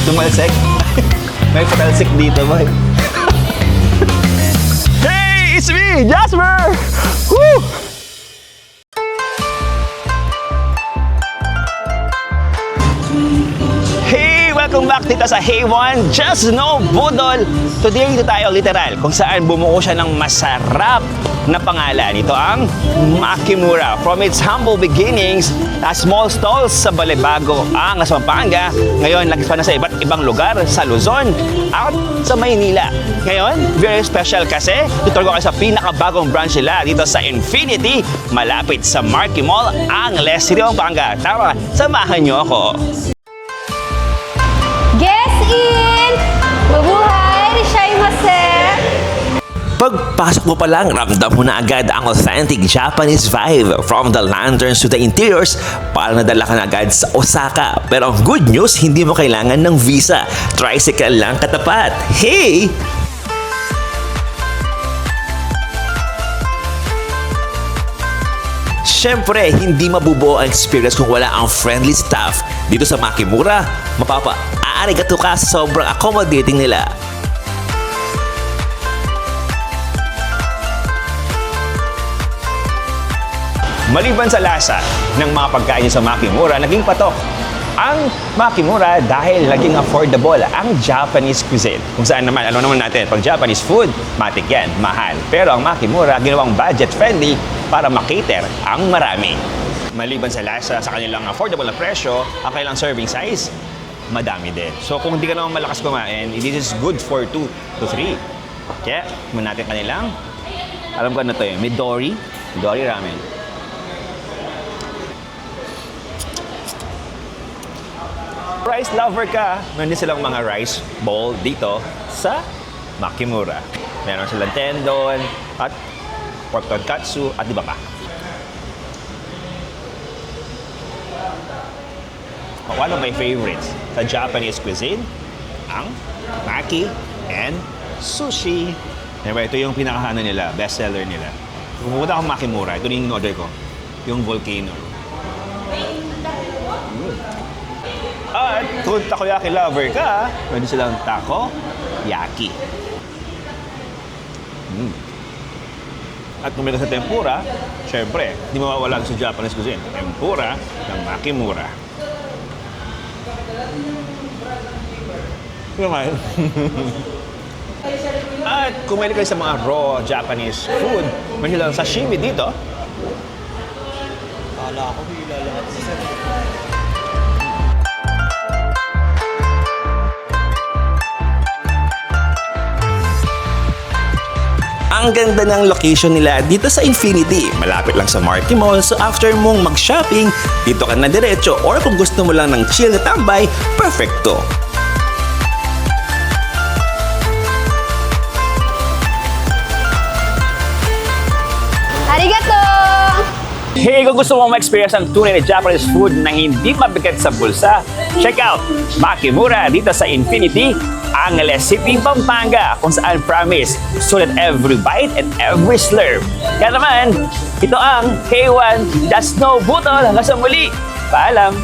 Tumalsik. May patalsik dito, boy. Hey, it's me, Jasper! Woo! Hey, welcome back dito sa Hey One, Just No Budol. Today, dito tayo literal kung saan bumuo siya ng masarap na pangalan. Ito ang Makimura. From its humble beginnings, small stalls sa Balibago, ang nasa Pampanga. Ngayon, lagis pa na sa iba't ibang lugar sa Luzon at sa Maynila. Ngayon, very special kasi tutulog ko sa pinakabagong branch nila dito sa Infinity, malapit sa Marky Mall, ang Les City, Pampanga. Tara, samahan niyo ako. Guess in! Mabuhay! Rishaimase! Pagpasok mo pa lang, ramdam mo na agad ang authentic Japanese vibe. From the lanterns to the interiors, parang nadala ka na agad sa Osaka. Pero ang good news, hindi mo kailangan ng visa. Tricycle lang katapat. Hey! Siyempre, hindi mabubuo ang experience kung wala ang friendly staff. Dito sa Makimura, mapapa-aarigato ka sa sobrang accommodating nila. Maliban sa lasa ng mga pagkain sa Makimura, naging patok ang Makimura dahil naging affordable ang Japanese cuisine. Kung saan naman, alam naman natin, pag Japanese food, matik yan, mahal. Pero ang Makimura, ginawang budget-friendly para makater ang marami. Maliban sa lasa, sa kanilang affordable na presyo, ang kanilang serving size, madami din. So kung hindi ka naman malakas kumain, this is good for 2 to 3. Kaya, muna natin kanilang, alam ko ano to yun, Midori Ramen. Rice lover ka, meron din silang mga rice bowl dito sa Makimura. Meron silang tendon at pork tonkatsu at iba pa. One of my favorites sa Japanese cuisine, ang maki and sushi. Diba, ito yung pinakahano nila, bestseller nila. Kung pumunta akong Makimura, ito yung in-order ko, yung volcano. At kung takoyaki lover ka, pwede silang takoyaki. At kung meron sa tempura, syempre, hindi mawawala sa Japanese cuisine. Tempura ng Makimura. Naman. At kung meron kayo sa mga raw Japanese food, meron silang sashimi dito. Kala ko ilalabas sa Ang ganda ng location nila dito sa Infinity. Malapit lang sa Marky Mall. So after mong mag-shopping, dito ka na diretso. Or kung gusto mo lang ng chill na tambay, perfecto. Arigato! Hey, kung gusto mo ma-experience ang tunay na Japanese food na hindi mabigat sa bulsa, check out Makimura dito sa Infinity, ang Les City, Pampanga, kung saan promise, sulit every bite and every slurp. Kaya naman, ito ang K1 Just No Budol. Hanggang sa muli, paalam!